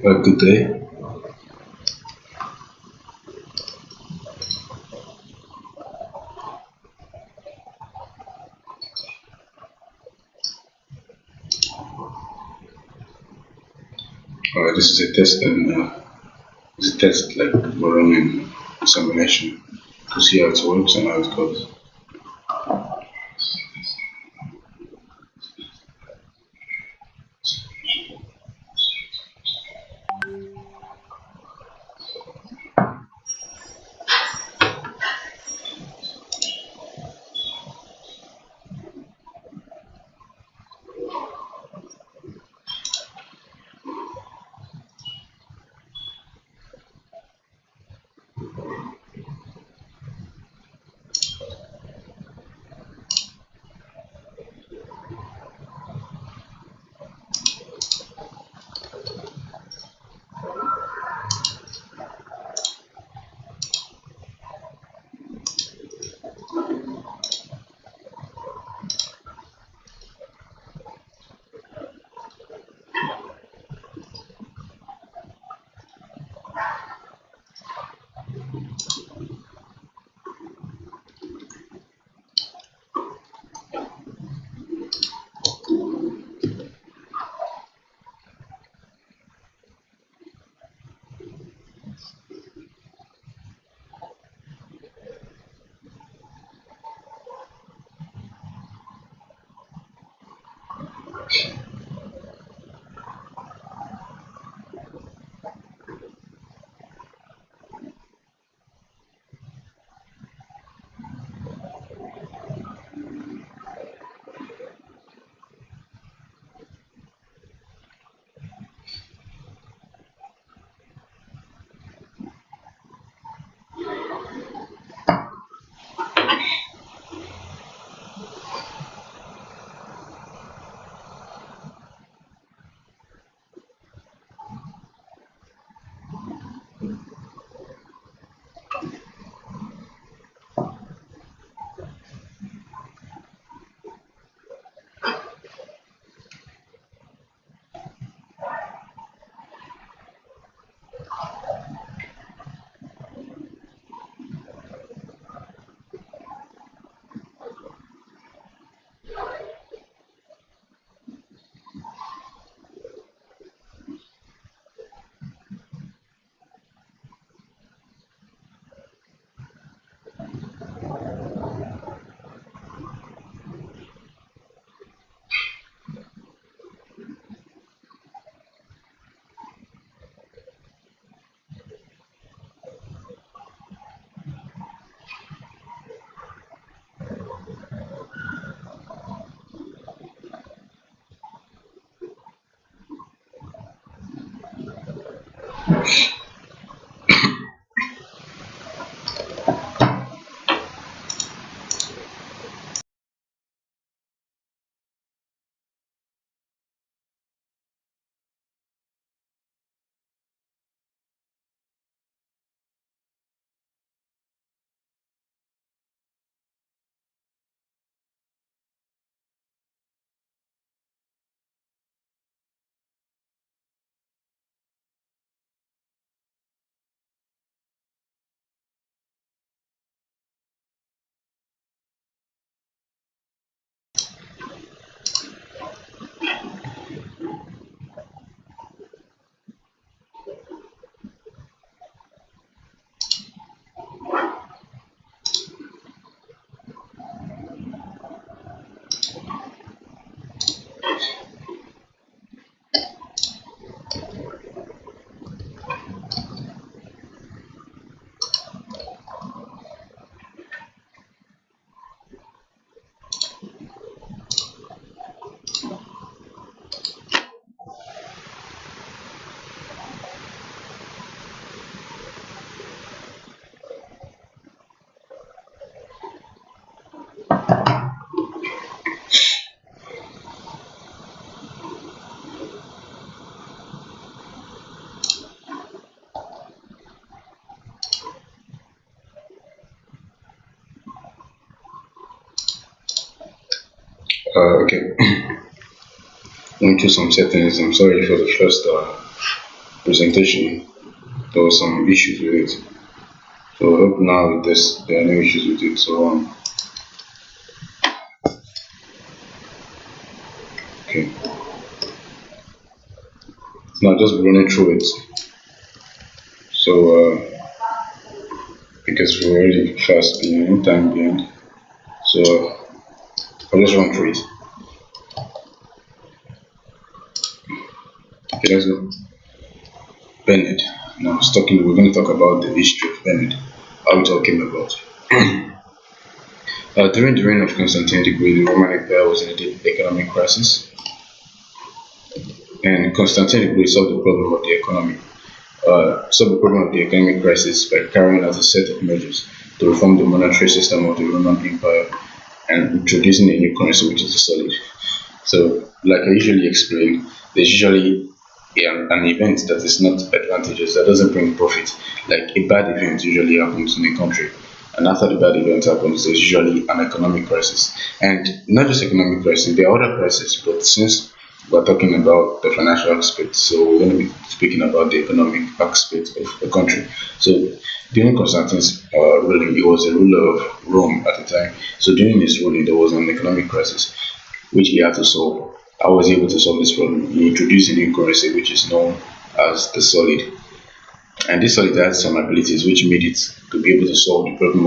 Good day. This is a test, and it's a test like we're running a simulation to see how it works and how it goes. Okay. Went through some settings. I'm sorry for the first presentation, there was some issues with it. So I hope now with this there are no issues with it. So okay, now just running through it. So because we're already fast behind time behind, so I'll just run through it. Okay, let's go. Bennett. Now, we're going to talk about the history of Bennett. How it all came about. During the reign of Constantine the Great, the Roman Empire was in a deep economic crisis, and Constantine the Great solved the problem of the economy. Solved the problem of the economic crisis by carrying out a set of measures to reform the monetary system of the Roman Empire and introducing a new currency, which is the solid. So, like I usually explain, there's usually an event that is not advantageous, that doesn't bring profit. Like a bad event usually happens in a country, and after the bad event happens, there's usually an economic crisis. And not just economic crisis, there are other crises, but since we're talking about the financial aspect, so we're going to be speaking about the economic aspect of the country. So during Constantine's ruling, he was a ruler of Rome at the time. So during his ruling, there was an economic crisis which he had to solve. I was able to solve this problem. He introduced a new currency which is known as the solid. And this solid has some abilities which made it to be able to solve the problem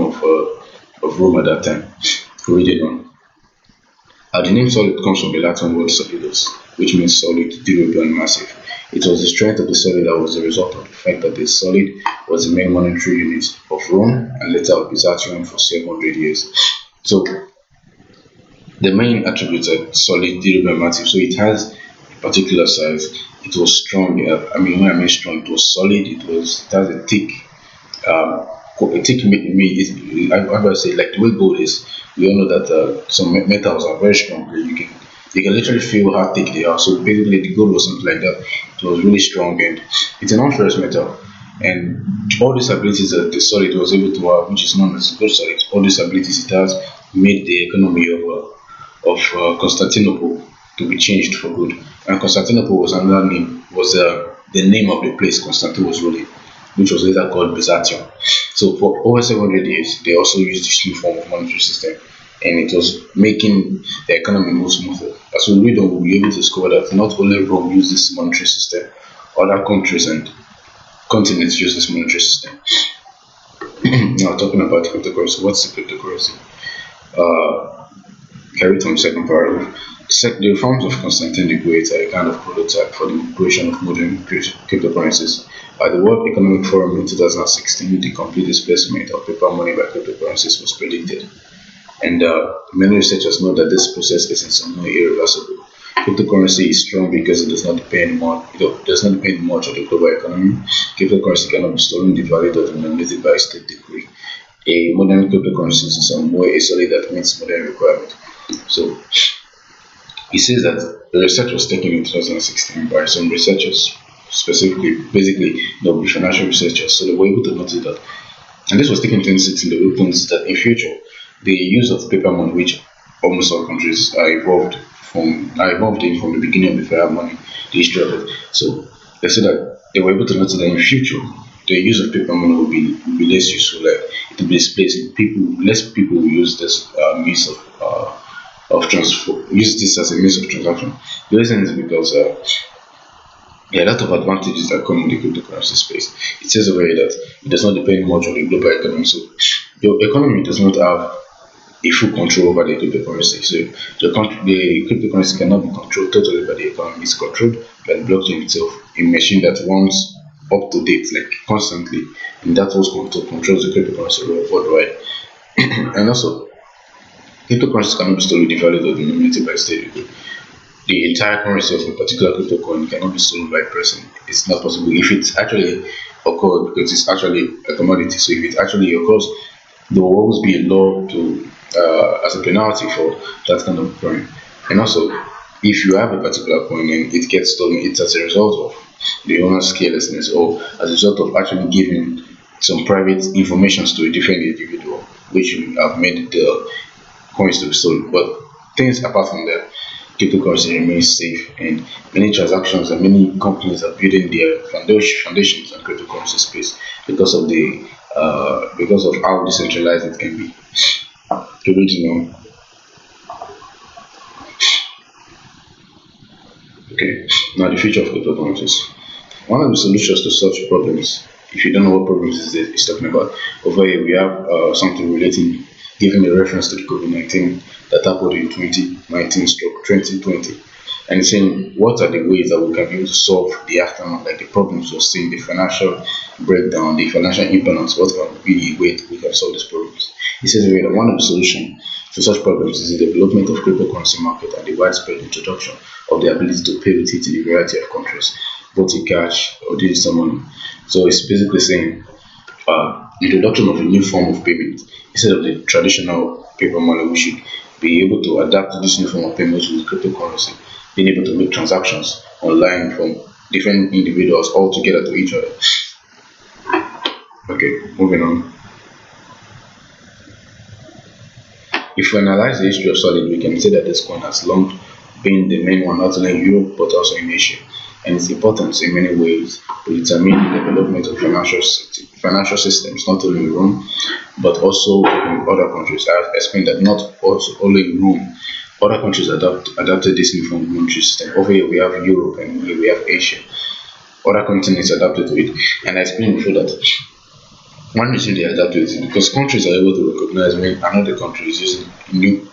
of Rome at that time. Read it on. The name solid comes from the Latin word solidus, which means solid, durable, and massive. It was the strength of the solid that was the result of the fact that the solid was the main monetary unit of Rome and later of Byzantium for 700 years. So the main attributes are solid, durable, and massive. So it has a particular size. It was strong. I mean, when I mean strong, it was solid. It has a thick, a thick. How do I say? Like the way gold is. We all know that some metals are very strong. You can literally feel how thick they are. So basically, the gold was something like that. It was really strong, and it's a non-ferrous metal. And all these abilities that the solid was able to have, which is known as gold solid, all these abilities it has made the economy of Constantinople to be changed for good. And Constantinople was another name, was the name of the place Constantine was ruling, which was later called Byzantium. So for over 700 years, they also used this new form of monetary system, and it was making the economy move smoother. As we read on, we'll be able to discover that not only Rome used this monetary system, other countries and continents use this monetary system. Now talking about cryptocurrency, what's the cryptocurrency? Carried from second paragraph. The reforms of Constantine the Great are a kind of prototype for the creation of modern cryptocurrencies. At the World Economic Forum in 2016, the complete displacement of paper money by cryptocurrencies was predicted. And many researchers know that this process is in some way irreversible. Cryptocurrency is strong because it does not depend much on the global economy. Cryptocurrency cannot be stolen, devalued, or denominated by a state decree. A modern cryptocurrency is in some way a solid that meets modern requirements. So he says that the research was taken in 2016 by some researchers, basically there will be financial researchers, so they were able to notice that. And this was taken in 2016. They opens that in future the use of paper money, which almost all countries are involved in from the beginning of the fiat money, the history of it. So they said that they were able to notice that in future the use of paper money will be less useful. Like it will be displaced. Less people will use this means of transfer. Use this as a means of transaction. The reason is because there are a lot of advantages that come in the cryptocurrency space. It says over here that it does not depend much on the global economy. So your economy does not have a full control over the cryptocurrency. So the cryptocurrency cannot be controlled totally by the economy. It's controlled by the blockchain itself, a machine that runs up to date, like constantly, and that was controls the cryptocurrency worldwide. And also, cryptocurrencies cannot be stolen, devalued, or denominated by state. The entire currency of a particular crypto coin cannot be stolen by a person. It's not possible if it actually occurred, because it's actually a commodity. So if it actually occurs, there will always be a law to as a penalty for that kind of coin. And also, if you have a particular coin and it gets stolen, it's as a result of the owner's carelessness or as a result of actually giving some private information to a different individual, which have made the coins to be stolen. But things apart from that, cryptocurrency remains safe, and many transactions and many companies are building their foundations on cryptocurrency space because of how decentralized it can be. To read, okay, now the future of cryptocurrencies. One of the solutions to such problems, if you don't know what problems is talking about, over here we have something relating, giving a reference to the COVID-19 that happened in 2019/2020. And it's saying what are the ways that we can be able to solve the aftermath, like the problems we're seeing, the financial breakdown, the financial imbalance, what can be the way we can solve these problems. It says here that one of the solutions to such problems is the development of cryptocurrency market and the widespread introduction of the ability to pay with it in a variety of countries, both in cash or digital money. So it's basically saying introduction of a new form of payment instead of the traditional paper money. We should be able to adapt to this new form of payment with cryptocurrency, being able to make transactions online from different individuals all together to each other. Okay, moving on. If we analyze the history of Solid, we can say that this coin has long been the main one not only in Europe but also in Asia, and its importance in many ways will determine the development of financial systems not only in Rome but also in other countries. I've explained that not also only in Rome, other countries adapted this new form of monetary system. Over here we have Europe and here we have Asia. Other continents adapted to it, and I explained before that one reason they adapt to it is because countries are able to recognize when another country is using a new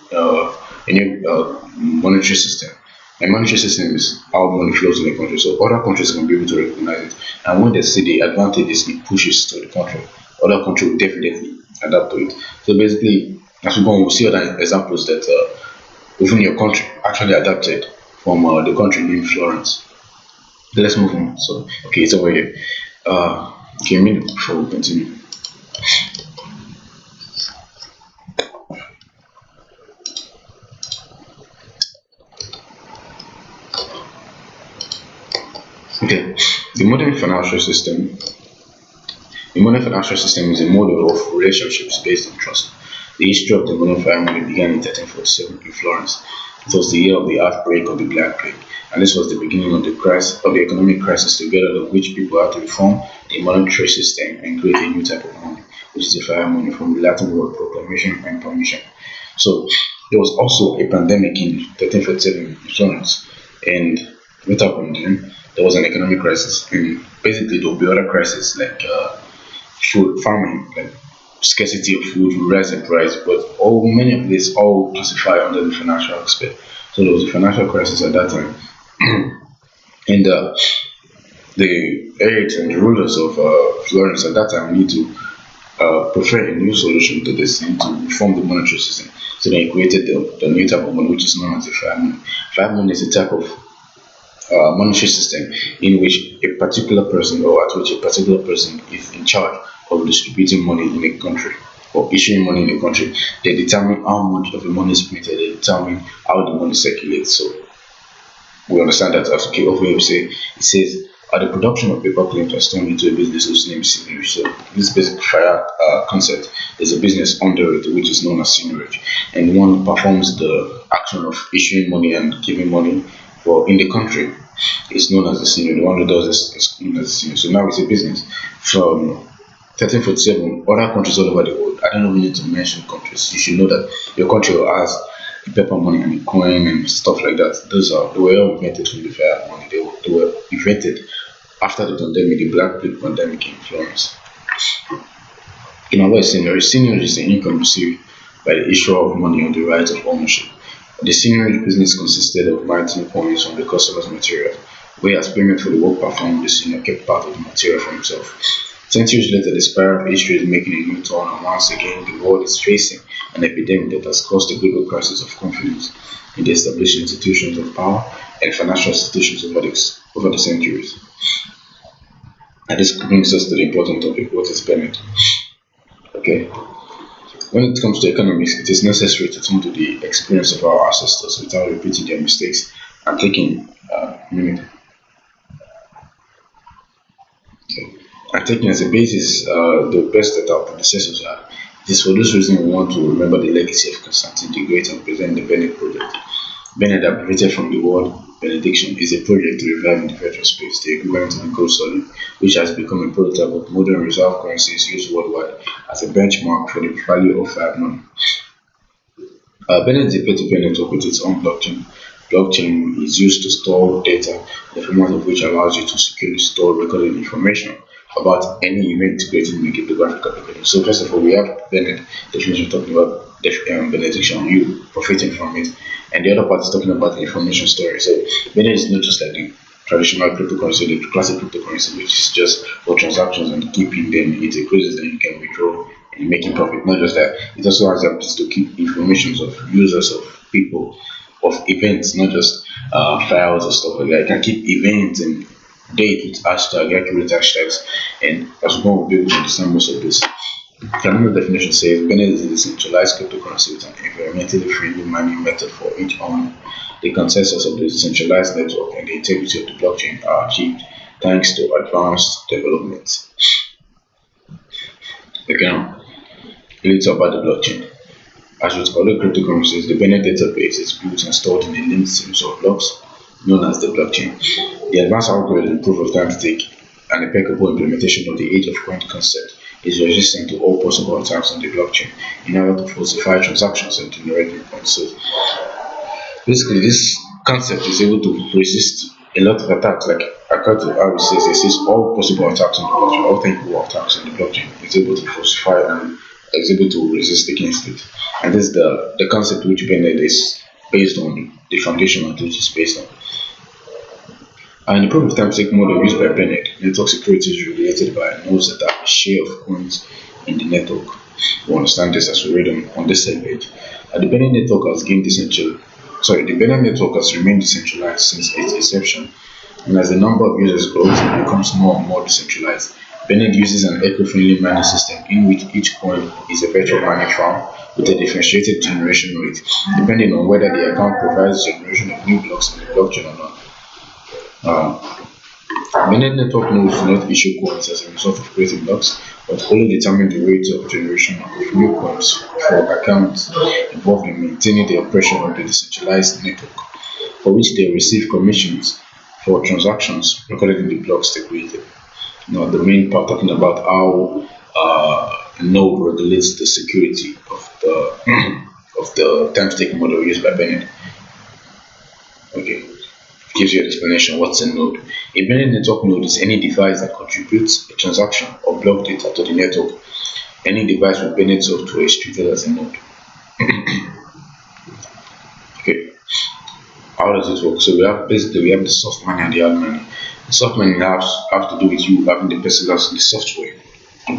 monetary system. A monetary system is how money flows in a country, so other countries can be able to recognize it. And when they see the advantages it pushes to the country, other countries will definitely adapt to it. So basically, as we go on, we'll see other examples that within your country actually adapted from the country named Florence. Let's move on. So, okay, it's over here. Okay, a minute before we continue. Okay, the modern financial system. The modern financial system is a model of relationships based on trust. The history of the modern family began in 1347 in Florence. It was the year of the outbreak of the Black Plague, and this was the beginning of the economic crisis, together of which people had to reform the monetary system and create a new type of money, which is the fire money, from the Latin word proclamation and permission. So there was also a pandemic in 1347 in Florence, and what happened then? There was an economic crisis, and basically there will be other crises like food, farming, like scarcity of food, rise in price, but all many of these all classify under the financial aspect. So there was a financial crisis at that time, and the heirs and the rulers of Florence at that time need to prefer a new solution to this and to reform the monetary system. So they created the new type of money, which is known as the fiat money. Fiat money is a type of monetary system in which a particular person or at which a particular person is in charge of distributing money in a country or issuing money in a country. They determine how much of the money is printed, they determine how the money circulates. So we understand that as okay, over here it says the production of paper claims was turned into a business whose name is seigniorage. So this basic fiat concept is a business under it which is known as seigniorage, and the one who performs the action of issuing money and giving money for in the country is known as the senior. The one who does this is known as the senior. So now it's a business. From 1347, other countries all over the world, I don't know if we need to mention countries. You should know that your country has the paper money and the coin and stuff like that. They were all invented from the fiat money. They were invented after the pandemic, the Black Plague pandemic in Florence. In our senior is the income received by the issuer of money on the right of ownership. The senior business consisted of minting coins from the customer's material, where as payment for the work performed, the senior kept part of the material for himself. Centuries later, the spiral of history is making a new turn, and once again, the world is facing an epidemic that has caused a global crisis of confidence in the established institutions of power and financial institutions over the centuries. And this brings us to the important topic: what is payment? Okay. When it comes to economics, it is necessary to turn to the experience of our ancestors without repeating their mistakes and taking and taking as a basis the best that our predecessors had. It is for this reason we want to remember the legacy of Constantine the Great and present the Venice project. Bennett, abbreviated from the word benediction, is a project to revive in the virtual space, the equivalent of the gold solid, which has become a prototype of modern reserve currencies used worldwide as a benchmark for the value of fiat money. Bennett is a peer-to-peer network with its own blockchain. Blockchain is used to store data, the format of which allows you to securely store recorded information about any event created in the cryptographic application. So first of all, we have Bennett definition talking about benediction, you profiting from it, and the other part is talking about the information story. So Bennett is not just like the traditional cryptocurrency, the classic cryptocurrency, which is just for transactions and keeping them. It increases then you can withdraw and making profit. Not just that, it also has the ability to keep information of users, of people, of events, not just files or stuff like that. It can keep events and date with accurate hashtags, and as well we'll be able to understand most of this. Another definition says Bennett is a decentralized cryptocurrency with an environmentally friendly mining method for each owner. The consensus of the decentralized network and the integrity of the blockchain are achieved thanks to advanced developments. Okay, now a little about the blockchain. As with other cryptocurrencies, the Bennett database is built and stored in a linked series of blocks known as the blockchain. The advanced algorithm proof-of-timestake, an impeccable implementation of the age-of-coin concept, is resistant to all possible attacks on the blockchain in order to falsify transactions and generate new points. So basically, this concept is able to resist a lot of attacks. Like according to how it says, it says all possible attacks on the blockchain, all thinkable attacks on the blockchain. It's able to falsify and is able to resist against it. And this is the concept which Bennett is based on, the foundation on which it's based on. And the proof-of-timestake model used by Bennett, network security is regulated by nodes that have a share of coins in the network. We understand this as we read on this same page. The Bennett network has gained the Bennett network has remained decentralized since its inception, and as the number of users grows, it becomes more and more decentralized. Bennett uses an eco-friendly mining system in which each coin is a virtual mining farm with a differentiated generation rate, depending on whether the account provides generation of new blocks in the blockchain or not. Bennett network nodes do not issue coins as a result of creating blocks, but only determine the rate of generation of new coins for accounts involved in maintaining the operation of the decentralized network, for which they receive commissions for transactions recorded in the blocks they created. Now, the main part talking about how node regulates the security of the of the timestake model used by Bennett. Okay, gives you an explanation what's a node. A Bennett network node is any device that contributes a transaction or block data to the network. Any device with Bennett software is treated as a node. Okay, how does it work? So we have the soft money and the hard money. The soft money have to do with you having the personalized the software.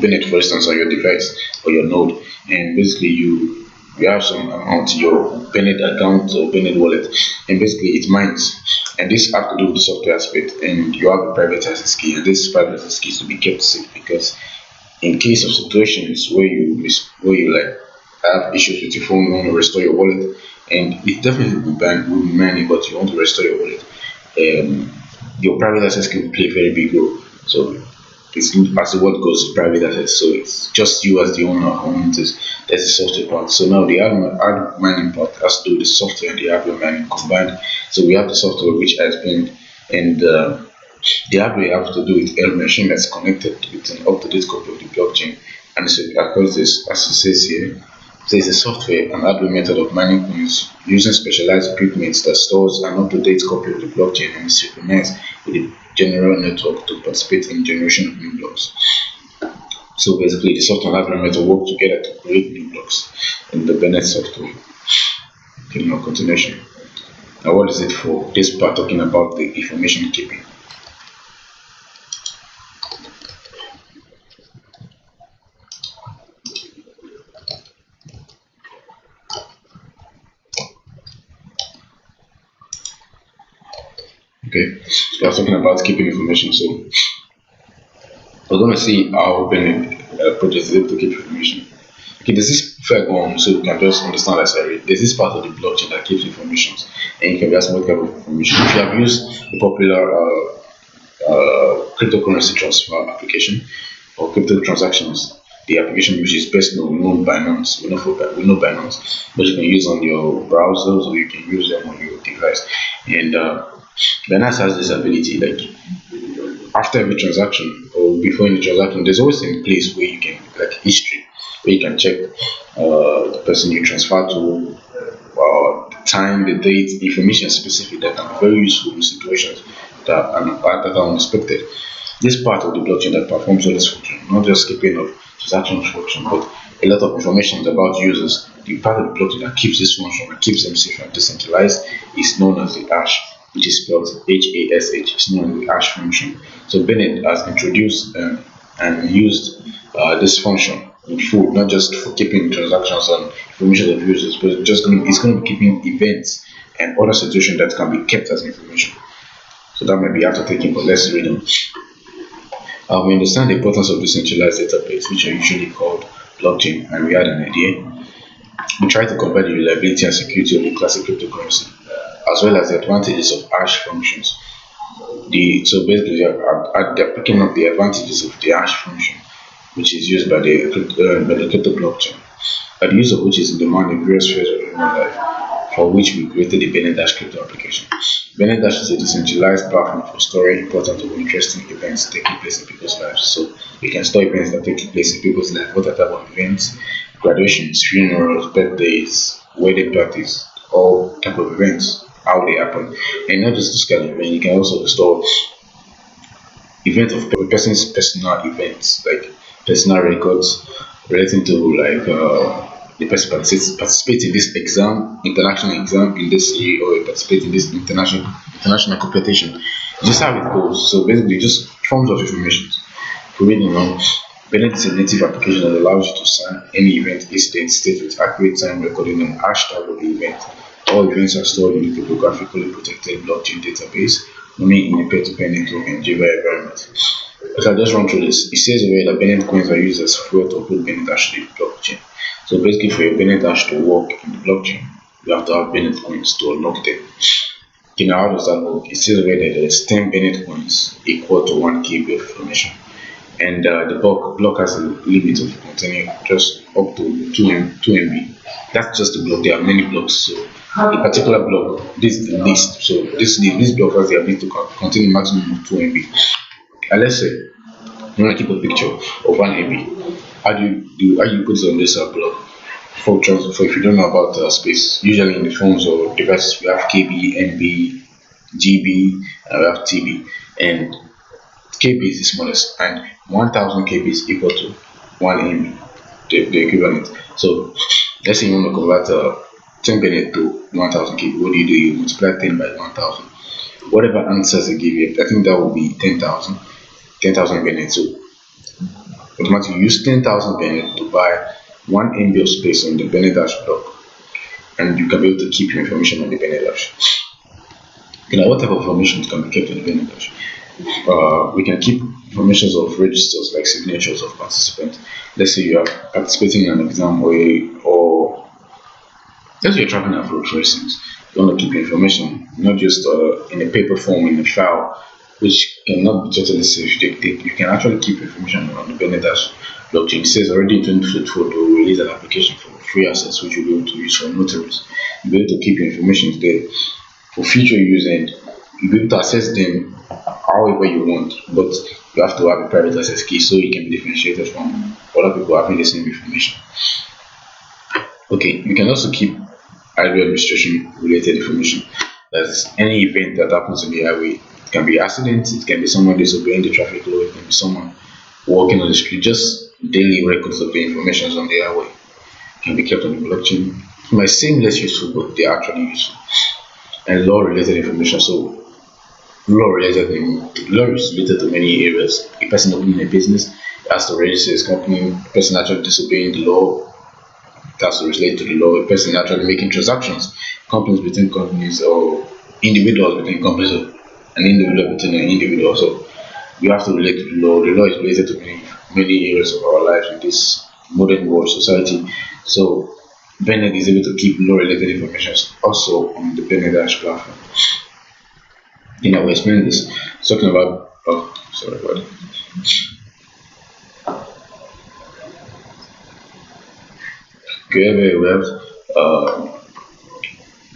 Bennett, for instance, on your device or your node, and basically you have some amount in your Bennett account or Bennett wallet, and basically it mines. And this has to do with the software aspect, and you have a private access key, and this private access key is to be kept safe, because in case of situations where you like have issues with your phone, you want to restore your wallet, and it definitely will be mining, but you want to restore your wallet, your private access key will play a very big role. So it's, as the word goes, private access. So it's just you as the owner who owns this. That's the software part. So now the hard mining part has to do with the software and the hardware mining combined. So we have the software which has been, and the hardware has to do with a machine that's connected with an up-to-date copy of the blockchain. And so across this, as it says here, there is a software and hardware method of mining coins using specialized equipment that stores an up-to-date copy of the blockchain and is synchronized with the general network to participate in generation of new blocks. So basically, the software and hardware method work together to create new blocks in the Bennett software. Okay, now continuation. Now, what is it for? This part talking about the information keeping. Okay, so I was talking about keeping information. So we're going to see how Bennett project is able to keep information. Okay, there's this fair on, so you can just understand as I read. There's this part of the blockchain that keeps information, and you can be asking what kind of information. If you have used the popular cryptocurrency transfer application or crypto transactions, the application which is best known Binance. We know Binance, but you can use on your browsers or you can use them on your device. And Binance has this ability, like after every transaction or before any transaction, there's always a place where you can, like history, where you can check the person you transfer to, the time, the date, information specific that can be very useful in situations that are unexpected. This part of the blockchain that performs all this function, not just keeping of transaction function, but a lot of information about users. The part of the blockchain that keeps this function and keeps them safe and decentralized is known as the hash, which is spelled HASH. It's known as the hash function. So Bennett has introduced and used this function in full, not just for keeping transactions and information of users, but it's going to be keeping events and other situations that can be kept as information. So that might be after taking, but let's read them. We understand the importance of decentralized database, which are usually called blockchain, and we had an idea. We try to compare the reliability and security of the classic cryptocurrency, as well as the advantages of hash functions. So basically, they're picking up the advantages of the hash function, which is used by the crypto blockchain, by the use of which is in demand in various spheres of human life, for which we created the Bennett Dash crypto application. Bennett Dash is a decentralized platform for storing important or interesting events taking place in people's lives. So we can store events that take place in people's lives. What are type of events? Graduations, funerals, birthdays, wedding parties, all type of events, how they happen. And not just this kind of event, you can also store events of a person's personal events, like personal records relating to the person participate in this international exam in this year, or participate in this international competition. Just how it goes. So basically, just forms of information. For reading on, Bennett is a native application that allows you to sign any event, incident, state with accurate time recording and hashtag of the event. All events are stored in the cryptographically protected blockchain database, only in a peer-to-peer network and Java environment. As I just run through this, it says away that Bennett coins are used as fuel to put Bennett Dash to the blockchain. So basically, for your Bennett Dash to work in the blockchain, you have to have Bennett coins to unlock them. Okay, now how does that work? It says away that there's 10 Bennett coins equal to 1 KB of information. And the block has a limit of containing just up to 2 MB. That's just the block. There are many blocks. So a particular block, this is the list. So this block has the ability to contain a maximum of 2 MB. And let's say you want to keep a picture of 1 MB. How do you put it on this block? For if you don't know about space, usually in the phones or devices we have KB, MB, GB, and we have TB. And KB is the smallest, and 1000 KB is equal to 1 MB, the equivalent. So let's say you want to convert 10 Bennett to 1000 KB. What do? You multiply 10 by 1000. Whatever answers they give you, I think that will be 10,000 Bennett. So automatically use 10,000 Bennett to buy 1 MB of space on the Bennett Dash block, and you can be able to keep your information on the Bennett Dash. Okay, now what type of information can be kept on the Bennett Dash? We can keep information of registers like signatures of participants. Let's say you are participating in an exam or let's say you're traveling abroad, for instance. You want to keep your information not just in a paper form, in a file, which cannot be totally safe. You can actually keep information on the Bennett Dash blockchain. It says already in 2024 they will release an application for free access, which you'll be able to use for notaries. You'll be able to keep your information there for future use, and you'll be able to access them however you want, but you have to have a private access key so you can be differentiated from other people having the same information. Okay, you can also keep highway administration related information. That's any event that happens on the highway. It can be accidents, it can be someone disobeying the traffic law, it can be someone walking on the street. Just daily records of the information on the highway can be kept on the blockchain. It might seem less useful, but they are actually useful. And law related information. So law is related to many areas. A person opening a business has to register his company. A person actually disobeying the law, it has to relate to the law. A person actually making transactions, companies between companies, or individuals between companies, or an individual between an individual. So you have to relate to the law. The law is related to many areas of our lives in this modern world society. So Bennett is able to keep law related information also on the Bennett Dash platform. I will explain this. Talking about sorry about it. However, we have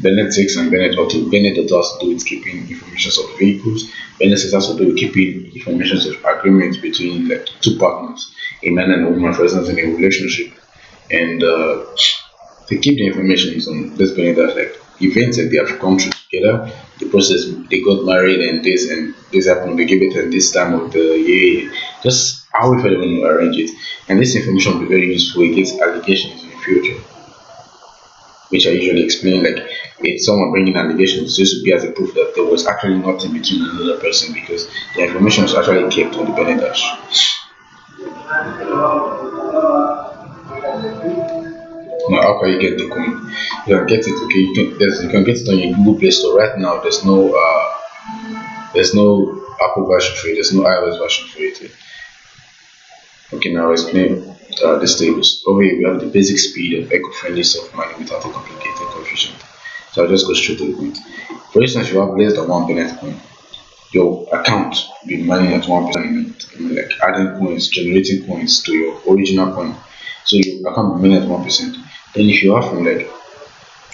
Bennett 6 and Bennett Auto. Bennett Auto has to do with keeping information of vehicles. Bennett 6 has to do with keeping information of agreements between like two partners, a man and a woman, for instance, in a relationship. And they keep the information on this Bennett that like events that they have gone through together, the process they got married and this happened, they give it at this time of the year, just how if anyone will arrange it. And this information will be very useful against allegations in the future, which I usually explain like if someone bringing allegations, this would be as a proof that there was actually nothing between another person because the information was actually kept on the Bennett dash. Now, how can you get the coin? You can get it. Okay, you can get it on your Google Play Store right now. There's no Apple version for it. There's no iOS version for it. Okay, now I'll explain these tables. Over here we have the basic speed of eco-friendly soft mining without a complicated coefficient. So I'll just go straight to the point. For instance, you have less than 1 Bennett coin. Your account will be mining at 1%, like adding coins, generating coins to your original coin. So your account will be mining at 1%. Then if you have from like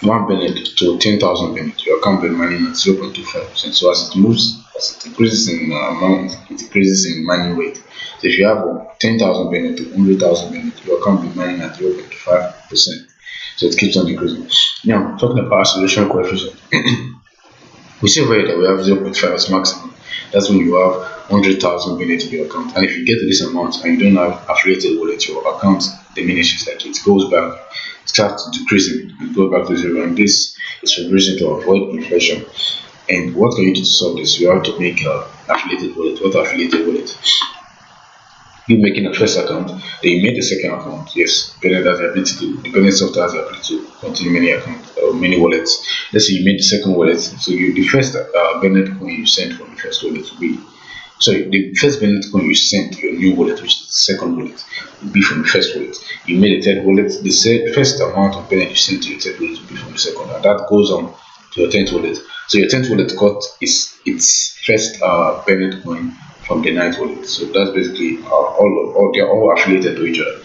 1 Bennett to 10,000 Bennett, your account will be mining at 0.25%. So as it moves, as it increases in amount, it increases in mining rate. So if you have 10,000 Bennett to 100,000 Bennett, your account will be mining at 0.5%. So it keeps on increasing. Now, talking about solution coefficient, we see over here that we have 0.5 as maximum. That's when you have 100,000 Bennett in your account. And if you get to this amount and you don't have affiliated wallet, your account diminishes, like it goes back, starts decreasing and go back to zero. And this is for reason to avoid inflation. And what can you do to solve this? You have to make affiliated wallet. What affiliated wallet? You making a first account, then you make the second account. Yes, Bennett has the ability to, the Bennett software has the ability to continue many accounts or many wallets. Let's say you made the second wallet. So the first Bennett coin you sent from the first wallet will be, sorry, the first Bennett coin you sent to your new wallet, which is the second wallet, will be from the first wallet. You made a third wallet, the first amount of Bennett you sent to your third wallet will be from the second, and that goes on to your 10th wallet. So your 10th wallet got its first Bennett coin from the 9th wallet. So that's basically all they're all affiliated to each other.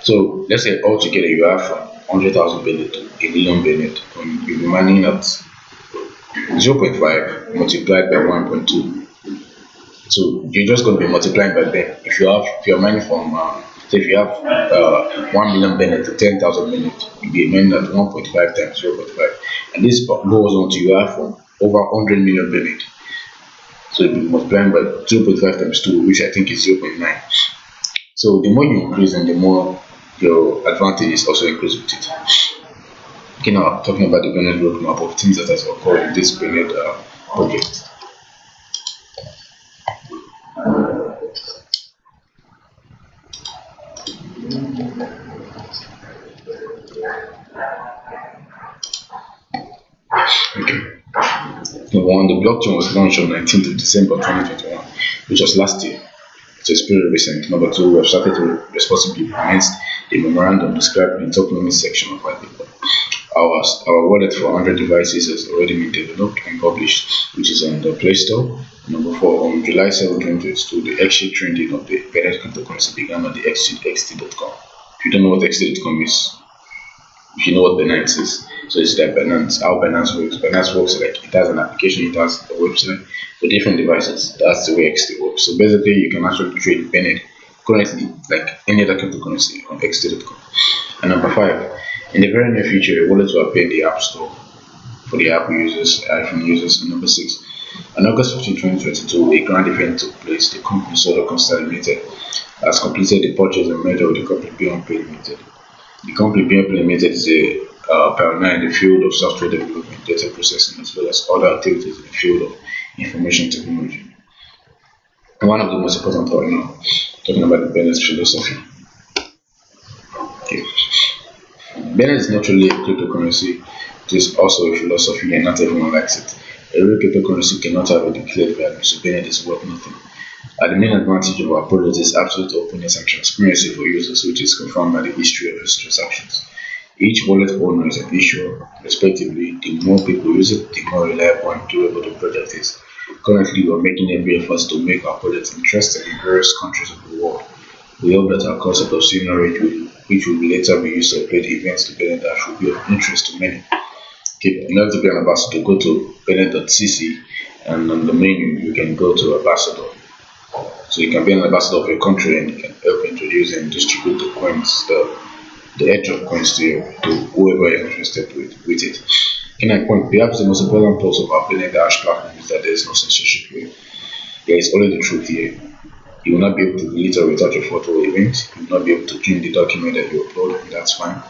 So let's say altogether you have from 100,000 Bennett to a million Bennett, you'll be mining at 0.5 multiplied by 1.2. So you're just going to be multiplying by Ben. If you're mining from so if you have 1 million Bennett to 10,000 Bennett, you'll be mining at 1.5 times 0.5, and this goes on to you have from over 100 million Bennett. So you'll be multiplying by 0.5 times 2, which I think is 0.9. So the more you increase, and the more your advantage is also increased with it. Okay, now talking about the Bennett roadmap of things that has occurred in this Bennett project. Okay. Number one, the blockchain was launched on 19th of December 2021, which was last year. It is pretty recent. Number two, we have started to responsibly implement the memorandum described in the autonomy section of white paper. Our wallet for 100 devices has already been developed and published, which is on the Play Store. Number four, on July 7, 2022, the exchange trading of the Bennett cryptocurrency began on the xt.com. If you don't know what xt.com is, if you know what Binance is, so it's like Binance, how Binance works. Binance works like it has an application, it has a website for different devices. That's the way XT works. So basically, you can actually trade Bennett currently like any other cryptocurrency on xt.com. And number five, in the very near future, your wallet will appear in the App Store for the Apple users, iPhone users. And number six, on August 15, 2022, a grand event took place. The company Soldo Constant LTD has completed the purchase and merger with the company Beyond Pay Limited. The company Beyond Pay Limited is a pioneer in the field of software development, data processing, as well as other activities in the field of information technology. And one of the most important part now, talking about the Bennett philosophy. Okay. Bennett is not really a cryptocurrency, it is also a philosophy, and not everyone likes it. A real cryptocurrency cannot have a declared value, so Bennett is worth nothing. The main advantage of our product is absolute openness and transparency for users, which is confirmed by the history of its transactions. Each wallet owner is an issuer, respectively. The more people use it, the more reliable and durable the project is. Currently, we are making every effort to make our project interesting in various countries of the world. We hope that our concept of singularity will which will later be used to operate events to Benin that should be of interest to many. Okay, in order to be an ambassador, go to benin.cc, and on the menu you can go to ambassador. So you can be an ambassador of your country and you can help introduce and distribute the coins, the airdrop coins to whoever you're interested with it. Can I point? Perhaps the most important plus of our Benin Dash platform is that there is no censorship here. There is only the truth here. You will not be able to delete or without your photo or event. You will not be able to trim the document that you upload, and that's fine.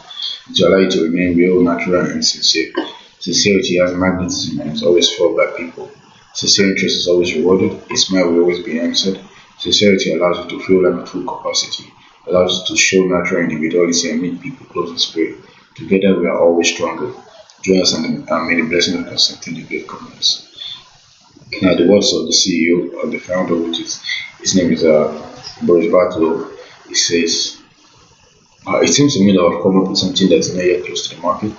It will allow you to remain real, natural, and sincere. Sincerity has magnetism and is always felt by people. Sincere interest is always rewarded. A smile will always be answered. Sincerity allows you to feel like a full capacity, allows you to show natural individuality and meet people close in spirit. Together we are always stronger. Join us and may the blessing of accepting the great commerce. Now the words of the CEO or the founder, which is his name is Boris Bartolo, he says, it seems to me that I've come up with something that's not yet close to the market.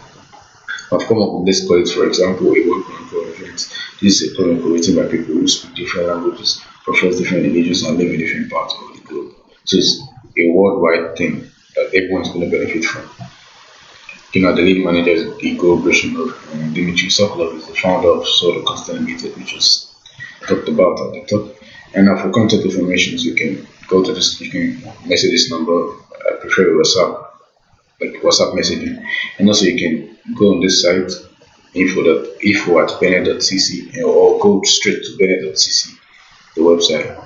I've come up with this code, for example, a web chronicle event. This is a chronicle written by people who speak different languages, profess different religions, and live in different parts of the globe. So it's a worldwide thing that everyone's going to benefit from. The lead manager is Igor Brezhnev, and Dmitry Sokolov is the founder of Soldo Constant LTD, which was talked about at the top. And now for contact information, you can go to this, you can message this number. I prefer WhatsApp, like WhatsApp messaging. And also you can go on this site, info at benet.cc, or go straight to benet.cc, the website.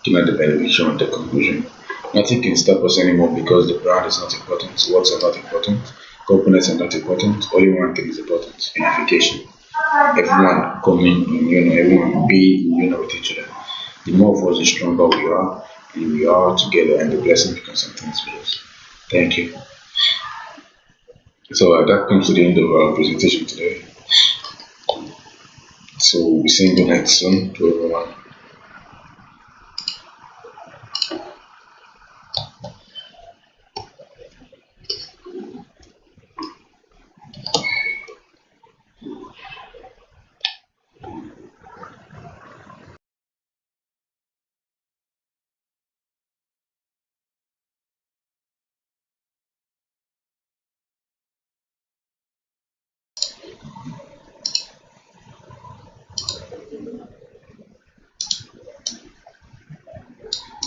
The benefit and the conclusion. Nothing can stop us anymore because the brand is not important, words are not important, components are not important, only one thing is important: unification. Everyone coming in union, everyone be in union with each other. The more of us, the stronger we are, and we are together, and the blessing becomes something with us. Thank you. So that comes to the end of our presentation today. So we'll be saying good night soon to everyone.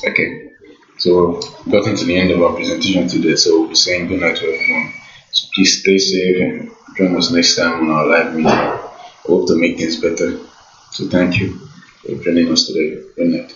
Okay, so we've gotten to the end of our presentation today, so we'll be saying good night to everyone. So please stay safe and join us next time on our live meeting. I hope to make things better. So thank you for joining us today. Good night.